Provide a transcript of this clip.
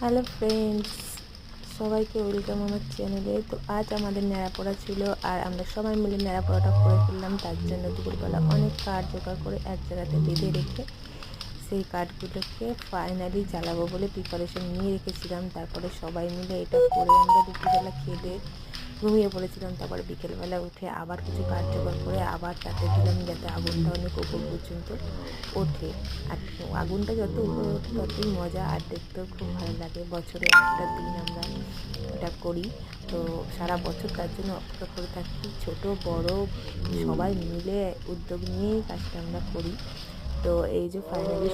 Hello friends, সবাইকে welcome আমার চ্যানেলে। তো আজ আমাদের ন্যাড়াপড়া ছিল আর আমরা সবাই মিলে ন্যাড়াপড়াটা করে ফেললাম। তার জন্য দুপুরবেলা অনেক কাঠ জোগাড় করে এক জায়গাতে বেঁধে রেখে সেই কাঠগুলোকে ফাইনালি জ্বালাবো বলে প্রিপারেশন নিয়ে রেখেছিলাম। তারপরে সবাই মিলে এটা করে আমরা দুপুরবেলা খেয়ে ঘুমিয়ে পড়েছিলাম। তারপরে বিকেলবেলা উঠে আবার কিছু কাঠ জোগাড় করে আবার তাতে দিলাম, যাতে আগুনটা অনেক উপর পর্যন্ত ওঠে। আর আগুনটা যত উপরে ওঠে ততই মজা, আর দেখতেও খুব ভালো লাগে। বছরে একটা দিন আমরা এটা করি, তো সারা বছর তার জন্য অপেক্ষা করে থাকি। ছোট বড় সবাই মিলে উদ্যোগ নিয়েই কাজটা আমরা করি। তো এই যে ফাইনালি